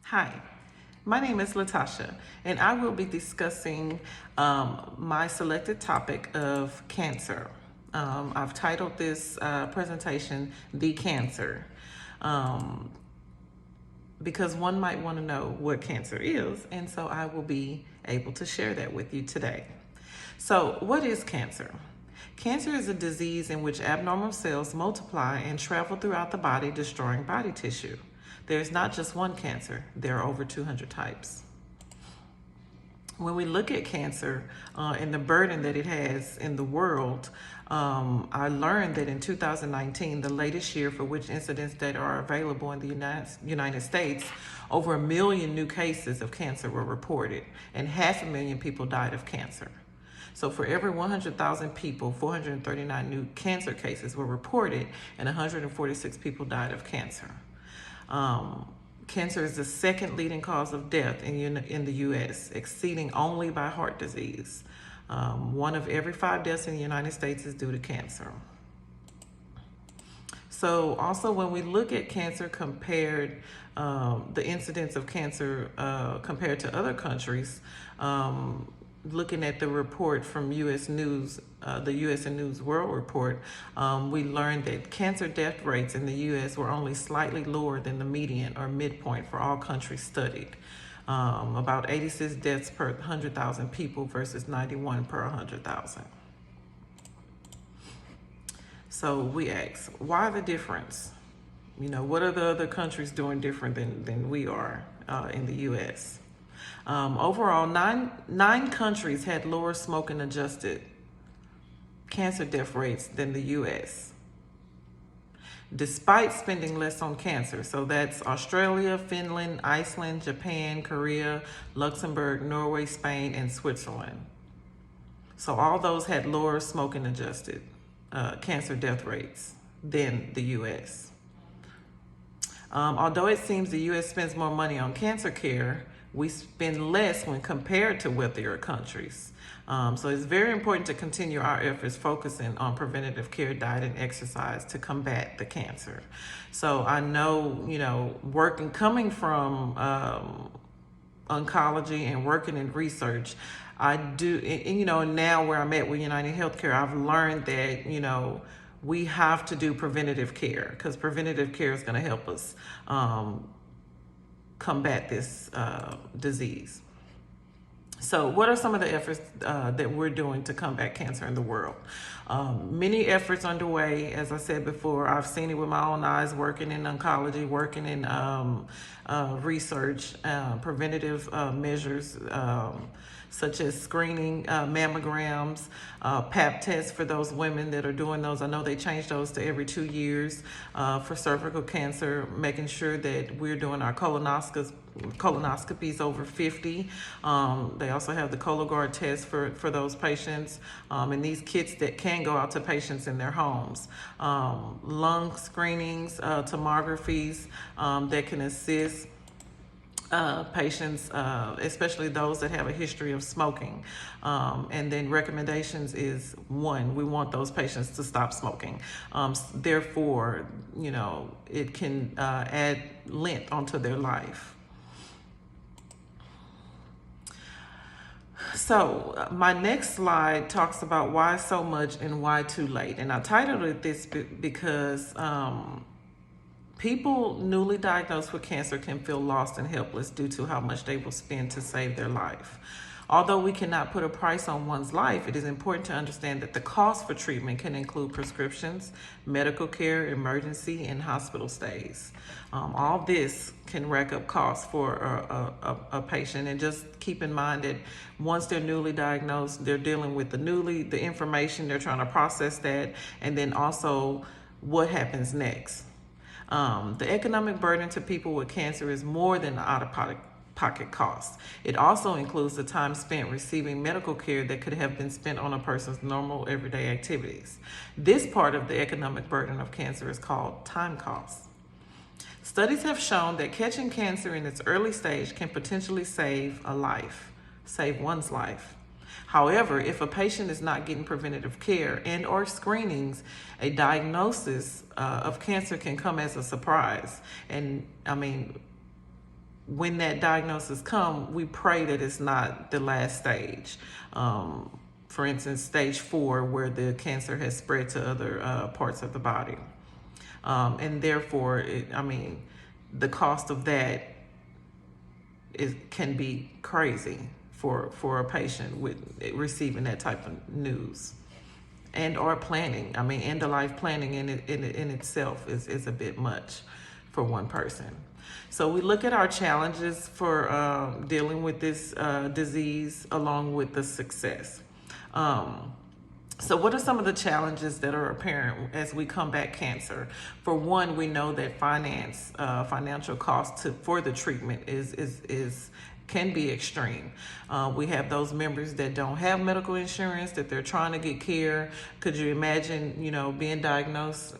Hi, my name is Latasha, and I will be discussing my selected topic of cancer. I've titled this presentation, The Cancer, um, because one might want to know what cancer is, and so I will be able to share that with you today. So, what is cancer? Cancer is a disease in which abnormal cells multiply and travel throughout the body, destroying body tissue. There's not just one cancer, there are over 200 types. When we look at cancer and the burden that it has in the world, I learned that in 2019, the latest year for which incidents that are available in the United States, over 1 million new cases of cancer were reported, and 500,000 people died of cancer. So for every 100,000 people, 439 new cancer cases were reported, and 146 people died of cancer. Cancer is the second leading cause of death in the U.S., exceeding only by heart disease. 1 of every 5 deaths in the United States is due to cancer. So also when we look at cancer compared, the incidence of cancer compared to other countries, looking at the report from U.S. News, the U.S. and News World Report, we learned that cancer death rates in the U.S. were only slightly lower than the median or midpoint for all countries studied. About 86 deaths per 100,000 people versus 91 per 100,000. So we ask, why the difference? You know, what are the other countries doing different than we are in the U.S.? Overall, nine countries had lower smoking adjusted cancer death rates than the U.S. despite spending less on cancer. So that's Australia, Finland, Iceland, Japan, Korea, Luxembourg, Norway, Spain, and Switzerland. So all those had lower smoking adjusted cancer death rates than the U.S. Although it seems the U.S. spends more money on cancer care, we spend less when compared to wealthier countries. So it's very important to continue our efforts focusing on preventative care, diet, and exercise to combat the cancer. So I know, coming from oncology and working in research, I do, and now where I'm at with United Healthcare, I've learned that, we have to do preventative care because preventative care is going to help us combat this disease. So what are some of the efforts that we're doing to combat cancer in the world? Many efforts underway. As I said before, I've seen it with my own eyes, working in oncology, working in research, preventative measures, such as screening, mammograms, pap tests for those women that are doing those. I know they change those to every 2 years for cervical cancer, making sure that we're doing our colonoscopies over 50. They also have the Cologuard test for those patients, and these kits that can go out to patients in their homes. Lung screenings, tomographies that can assist patients, especially those that have a history of smoking. And then recommendations is, 1, we want those patients to stop smoking. Therefore, it can add length onto their life. So my next slide talks about why so much and why too late. And I titled it this because people newly diagnosed with cancer can feel lost and helpless due to how much they will spend to save their life. Although we cannot put a price on one's life, it is important to understand that the cost for treatment can include prescriptions, medical care, emergency, and hospital stays. All this can rack up costs for a patient. And just keep in mind that once they're newly diagnosed, they're dealing with the information, they're trying to process that, and then also what happens next. The economic burden to people with cancer is more than out-of-pocket costs. It also includes the time spent receiving medical care that could have been spent on a person's normal everyday activities. This part of the economic burden of cancer is called time costs. Studies have shown that catching cancer in its early stage can potentially save one's life. However, if a patient is not getting preventative care and or screenings, a diagnosis of cancer can come as a surprise. And when that diagnosis come, we pray that it's not the last stage. For instance, stage 4, where the cancer has spread to other parts of the body. And therefore, the cost of that can be crazy for a patient with receiving that type of news. And or planning. End of life planning in itself is a bit much for one person. So we look at our challenges for dealing with this disease along with the success. So what are some of the challenges that are apparent as we combat cancer? For one, we know that financial costs for the treatment can be extreme. We have those members that don't have medical insurance, that they're trying to get care. Could you imagine, being diagnosed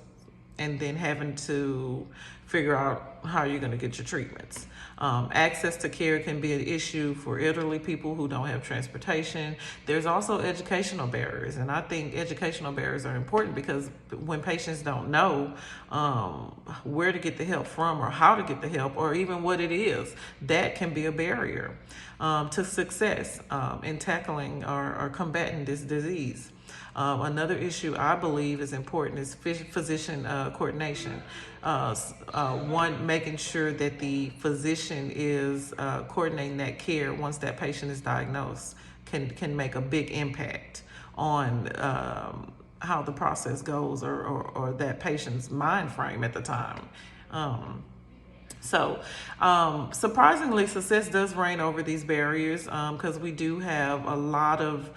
and then having to figure out how you're going to get your treatments? Access to care can be an issue for elderly people who don't have transportation. There's also educational barriers, and I think educational barriers are important because when patients don't know where to get the help from or how to get the help or even what it is, that can be a barrier to success in tackling or combating this disease. Another issue I believe is important is physician coordination. One, making sure that the physician is coordinating that care once that patient is diagnosed can make a big impact on how the process goes or that patient's mind frame at the time. Surprisingly, success does reign over these barriers because we do have a lot of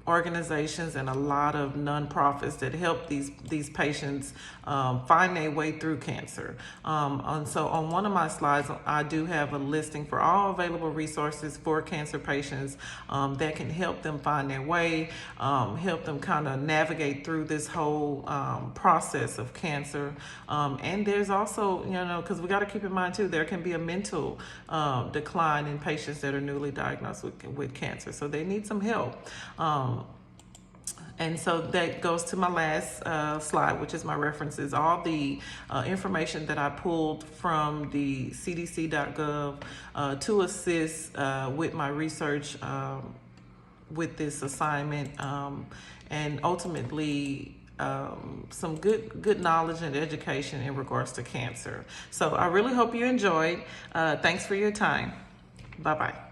organizations and a lot of nonprofits that help these patients find their way through cancer. And so on one of my slides, I do have a listing for all available resources for cancer patients that can help them find their way, help them kind of navigate through this whole process of cancer. And there's also, because we got to keep in mind too, there can be a mental decline in patients that are newly diagnosed with cancer. So they need some help. And so that goes to my last slide, which is my references. All the information that I pulled from the cdc.gov to assist with my research with this assignment, and ultimately some good knowledge and education in regards to cancer. So I really hope you enjoyed. Thanks for your time. Bye-bye.